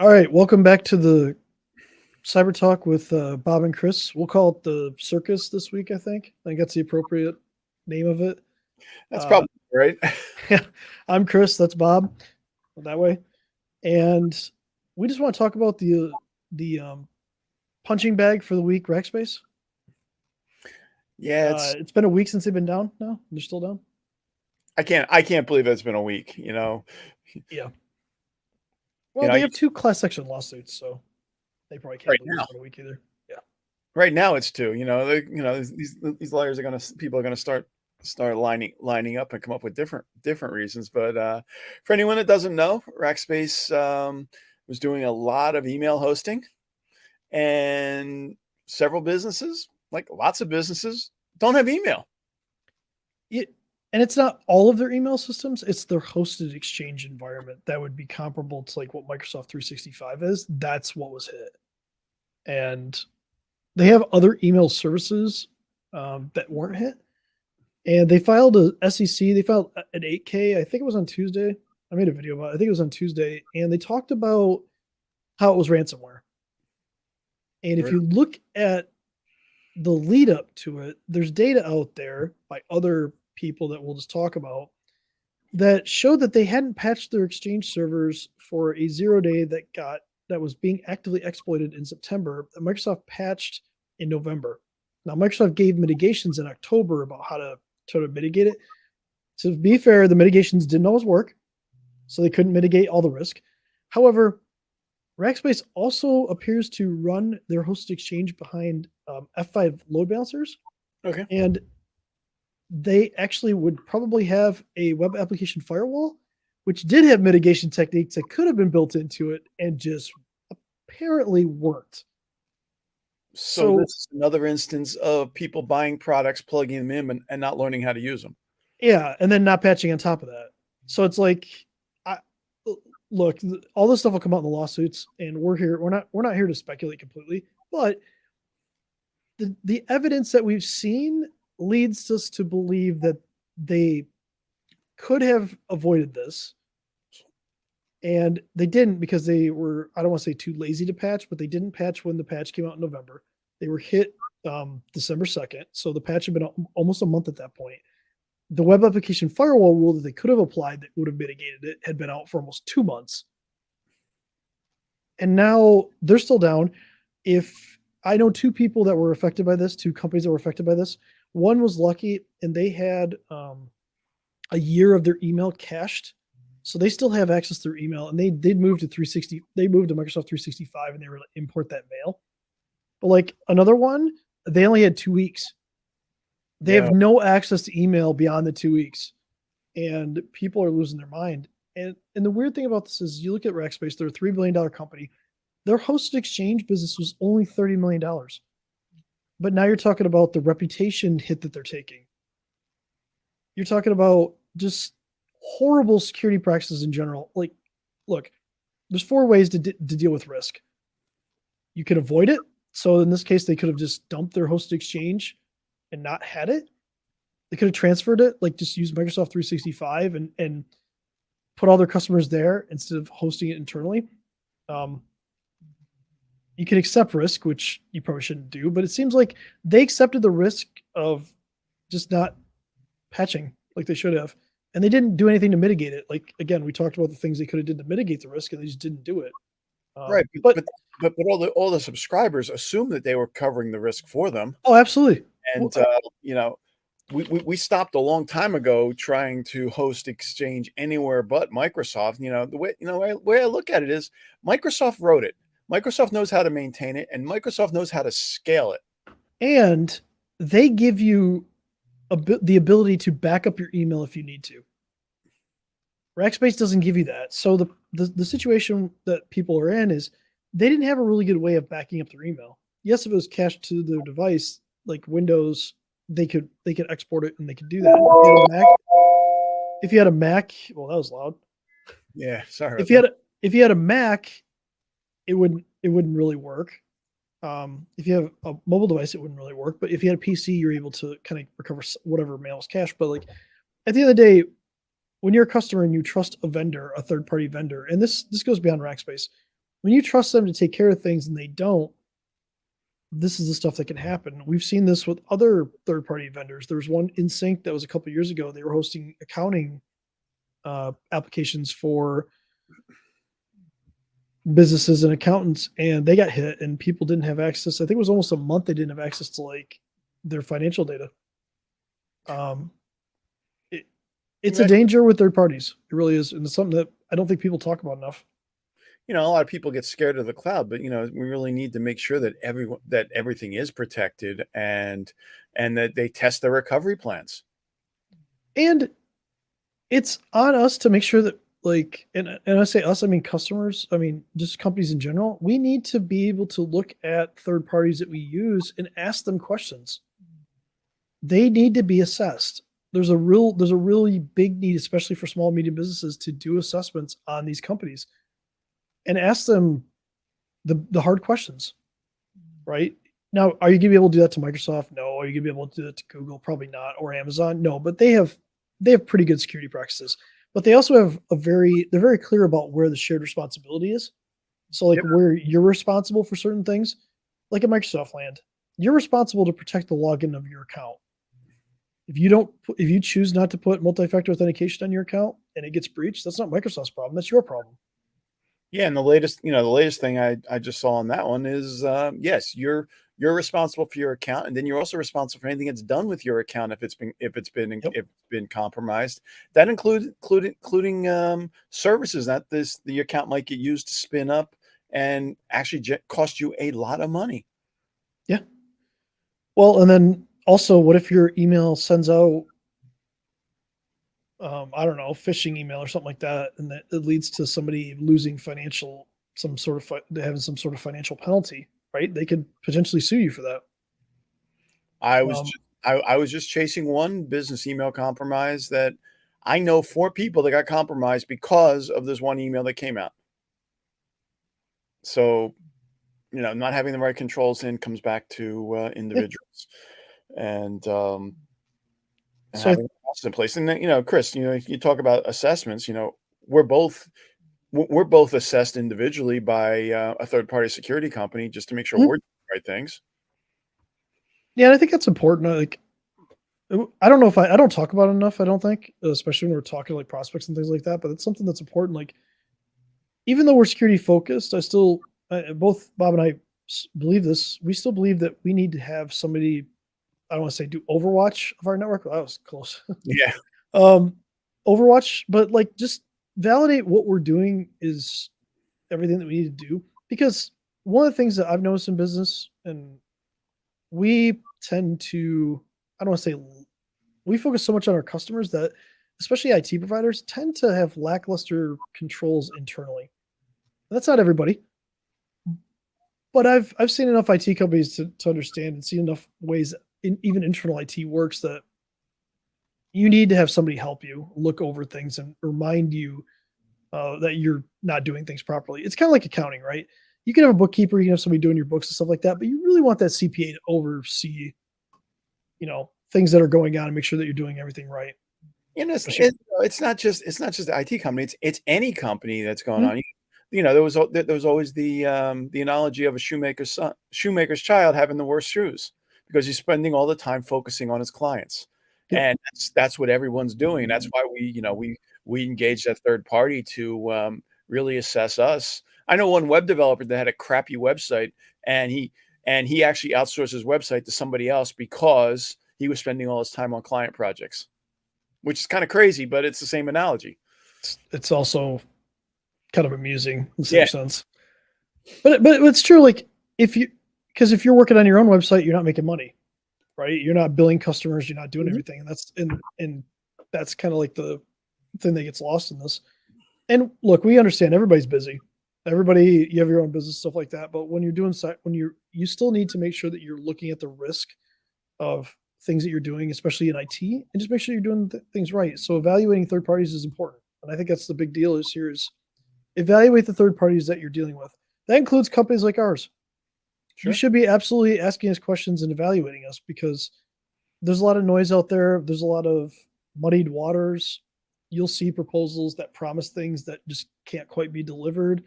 All right, welcome back to the Cybertalk with Bob and Chris. We'll call it the circus this week. I think that's the appropriate name of it. That's Uh, probably right. yeah, I'm Chris. That's Bob. That way, and we just want to talk about the punching bag for the week, Rackspace. Yeah, it's It's been a week since they've been down. No, they're still down. I can't believe it's been a week, Yeah. You Well, know, they you have two class section lawsuits, so they probably can't right believe it's now. been a week either. Yeah. Right now it's 2, these lawyers are gonna people are gonna start lining up and come up with different reasons, but, for anyone that doesn't know, Rackspace, was doing a lot of email hosting, and several businesses, like lots of businesses, don't have email. It, and it's not all of their email systems, it's their hosted exchange environment that would be comparable to like what Microsoft 365 is. That's what was hit. And they have other email services that weren't hit. And they filed a SEC, they filed an 8K, I think it was on Tuesday. I made a video about it. I think it was on Tuesday. And they talked about how it was ransomware. And if you look at the lead up to it, there's data out there by other people that we'll just talk about that showed that they hadn't patched their exchange servers for a 0 day that was being actively exploited in September that Microsoft patched in November. Now Microsoft gave mitigations in October about how to try to mitigate it. To be fair, the mitigations didn't always work, so they couldn't mitigate all the risk. However, Rackspace also appears to run their hosted exchange behind F5 load balancers, Okay. and they actually would probably have a web application firewall, which did have mitigation techniques that could have been built into it and just apparently worked. So So this is another instance of people buying products, plugging them in, and not learning how to use them. yeah, and then not patching on top of that. So it's like, I look, all this stuff will come out in the lawsuits, and we're here. We're not here to speculate completely, but the evidence that we've seen leads us to believe that they could have avoided this, and they didn't because they were, I don't want to say too lazy to patch, but they didn't patch when the patch came out in November. They were hit December 2nd, so the patch had been almost a month at that point. The web application firewall rule that they could have applied that would have mitigated it had been out for almost 2 months, and now they're still down. If I know two people that were affected by this, two companies that were affected by this. One was lucky, and they had a year of their email cached, so they still have access to their email. And they did move to 360. They moved to Microsoft 365, and they were able to import that mail. But like another one, they only had 2 weeks. They Yeah. have no access to email beyond the 2 weeks, and people are losing their mind. And the weird thing about this is, you look at Rackspace; they're a $3 billion company. Their hosted exchange business was only $30 million. But now you're talking about the reputation hit that they're taking. You're talking about just horrible security practices in general. Like, look, there's four ways to deal with risk. You can avoid it. So in this case, they could have just dumped their hosted exchange and not had it. They could have transferred it, like just use Microsoft 365 and put all their customers there instead of hosting it internally. Um, you can accept risk, which you probably shouldn't do, but it seems like they accepted the risk of just not patching like they should have, and they didn't do anything to mitigate it. Like, again, we talked about the things they could have did to mitigate the risk, and they just didn't do it. Right, But but all the subscribers assume that they were covering the risk for them, oh, absolutely. Well, and, we stopped a long time ago trying to host Exchange anywhere but Microsoft. The way I look at it is Microsoft wrote it. Microsoft knows how to maintain it, and Microsoft knows how to scale it. and they give you the ability to back up your email if you need to. Rackspace doesn't give you that. So the situation that people are in is they didn't have a really good way of backing up their email. Yes, if it was cached to their device, like Windows, they could export it and they could do that. If you had a Mac, well, that was loud. Yeah, sorry about If you that. had if you had a Mac, it wouldn't really work. If you have a mobile device, it wouldn't really work. But if you had a PC, you're able to kind of recover whatever mail is cached. But like at the end of the day, when you're a customer and you trust a vendor, a third party vendor, and this goes beyond Rackspace, when you trust them to take care of things and they don't, this is the stuff that can happen. We've seen this with other third party vendors. There was one InSync that was a couple years ago. They were hosting accounting applications for businesses and accountants, and they got hit, and people didn't have access. I think it was almost a month they didn't have access to like their financial data. Um, it, it's a Imagine, danger with third parties. It really is, and it's something that I don't think people talk about enough. a lot of people get scared of the cloud, but we really need to make sure that everything is protected and that they test their recovery plans. And it's on us to make sure that like and I say us, I mean customers, I mean just companies in general, we need to be able to look at third parties that we use and ask them questions. They need to be assessed. There's a really big need, especially for small and medium businesses, to do assessments on these companies and ask them the hard questions, right? Now, are you gonna be able to do that to Microsoft? No. Are you gonna be able to do that to Google? Probably not. Or Amazon? No. But they have pretty good security practices. But they also have they're very clear about where the shared responsibility is. So like Yep. where you're responsible for certain things, like at Microsoft land, you're responsible to protect the login of your account. If you choose not to put multi-factor authentication on your account and it gets breached, that's not Microsoft's problem. That's your problem. Yeah, and the latest thing I just saw on that one is, yes, you're responsible for your account, and then you're also responsible for anything that's done with your account Yep. if it's been compromised. That including services that the account might get used to spin up and actually cost you a lot of money. Yeah. Well, and then also, what if your email sends out, I don't know, phishing email or something like that, and that it leads to somebody losing some sort of, having some sort of financial penalty, right? They could potentially sue you for that. I was Um, just I was just chasing one business email compromise that I know 4 people that got compromised because of this one email that came out. So, not having the right controls in comes back to yeah. individuals and So, having a process in place. And then, Chris, you talk about assessments. We're both we're both assessed individually by a third party security company just to make sure mhm. we're doing the right things. Yeah, and I think that's important. Like, I don't know if I don't talk about it enough. I don't think, especially when we're talking like prospects and things like that. But it's something that's important. Like, even though we're security focused, I still both Bob and I believe this. We still believe that we need to have somebody. I don't want to say do Overwatch of our network. Well, that was close. Yeah. um, Overwatch, but like just validate what we're doing is everything that we need to do. Because one of the things that I've noticed in business, and we tend to, I don't want to say, we focus so much on our customers that, especially IT providers, tend to have lackluster controls internally. And that's not everybody, but I've seen enough IT companies to understand and see enough ways even internal IT works that you need to have somebody help you look over things and remind you that you're not doing things properly. It's kind of like accounting, right? You can have a bookkeeper, you can have somebody doing your books and stuff like that, but you really want that CPA to oversee, things that are going on and make sure that you're doing everything right. Especially, It's not just the IT company. It's any company that's going mhm, on. There was always the analogy of a shoemaker's child having the worst shoes because he's spending all the time focusing on his clients, yep. and that's what everyone's doing. That's why we engage that third party to really assess us. I know one web developer that had a crappy website, and he actually outsourced his website to somebody else because he was spending all his time on client projects, which is kind of crazy, but it's the same analogy. It's also kind of amusing in the same Yeah. sense. But it's true. Like if you, because if you're working on your own website, you're not making money, right? You're not billing customers, you're not doing Mhm. everything, and that's kind of like the thing that gets lost in this. And look, we understand everybody's busy. Everybody, you have your own business, stuff like that. But when you're doing when you still need to make sure that you're looking at the risk of things that you're doing, especially in IT, and just make sure you're doing things right. So evaluating third parties is important, and I think that's the big deal. Is evaluate the third parties that you're dealing with. That includes companies like ours. You Sure. should be absolutely asking us questions and evaluating us because there's a lot of noise out there. There's a lot of muddied waters. You'll see proposals that promise things that just can't quite be delivered.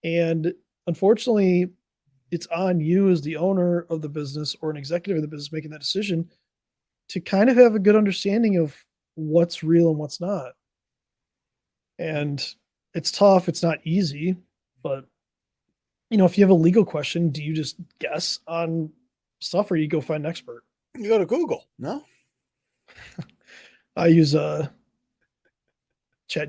And unfortunately, it's on you as the owner of the business or an executive of the business making that decision to kind of have a good understanding of what's real and what's not. And it's tough. It's not easy, but if you have a legal question, do you just guess on stuff or you go find an expert? You go to Google, no? I use Chat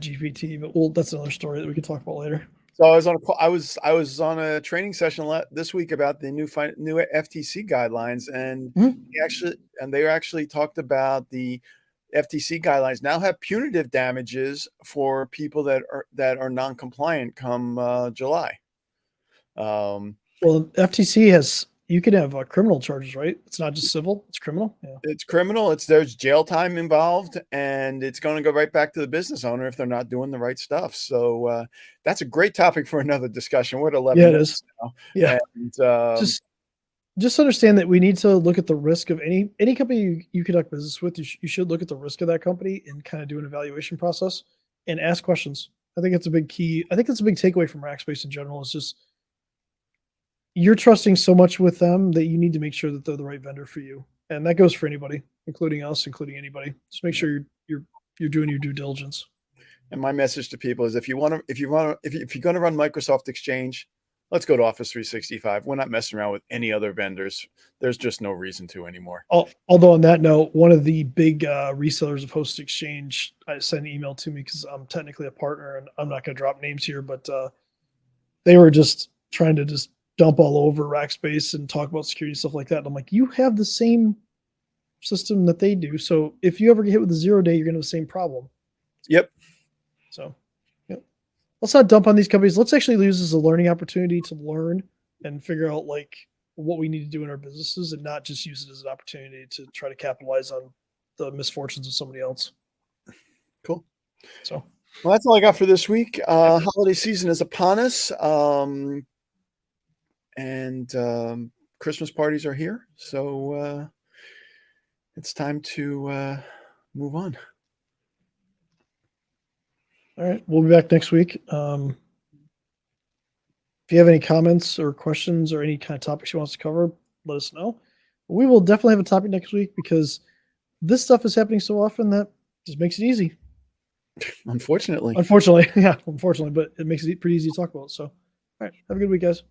GPT, but that's another story that we can talk about later. So I was on a training session this week about the new FTC guidelines, and Mhm. they actually talked about the FTC guidelines now have punitive damages for people that are non-compliant come July. Well, FTC you can have criminal charges, right? It's not just civil; it's criminal. Yeah. It's criminal. There's jail time involved, and it's going to go right back to the business owner if they're not doing the right stuff. So that's a great topic for another discussion. We're at Yeah, 11 it minutes is. now, Yeah. and Just just understand that we need to look at the risk of any company you conduct business with. You should look at the risk of that company and kind of do an evaluation process and ask questions. I think that's a big key. I think that's a big takeaway from Rackspace in general. Is just you're trusting so much with them that you need to make sure that they're the right vendor for you, and that goes for anybody, including us, including anybody. Just make sure you're doing your due diligence. and my message to people is if you're going to run Microsoft Exchange, let's go to Office 365. We're not messing around with any other vendors. There's just no reason to anymore. Although on that note, one of the big resellers of Host Exchange sent an email to me because I'm technically a partner, and I'm not going to drop names here, but they were just trying to just dump all over Rackspace and talk about security stuff like that. And I'm like, you have the same system that they do, so if you ever get hit with a 0-day, you're going to have the same problem. Yep. So, yeah. Let's not dump on these companies. Let's actually use this as a learning opportunity to learn and figure out like what we need to do in our businesses, and not just use it as an opportunity to try to capitalize on the misfortunes of somebody else. Cool. So, well, that's all I got for this week. Holiday season is upon us. And Christmas parties are here. So it's time to move on. all right, we'll be back next week. If you have any comments or questions or any kind of topics you want us to cover, let us know. We will definitely have a topic next week because this stuff is happening so often that just makes it easy. Unfortunately. Unfortunately, yeah, but it makes it pretty easy to talk about. So, all right, have a good week, guys.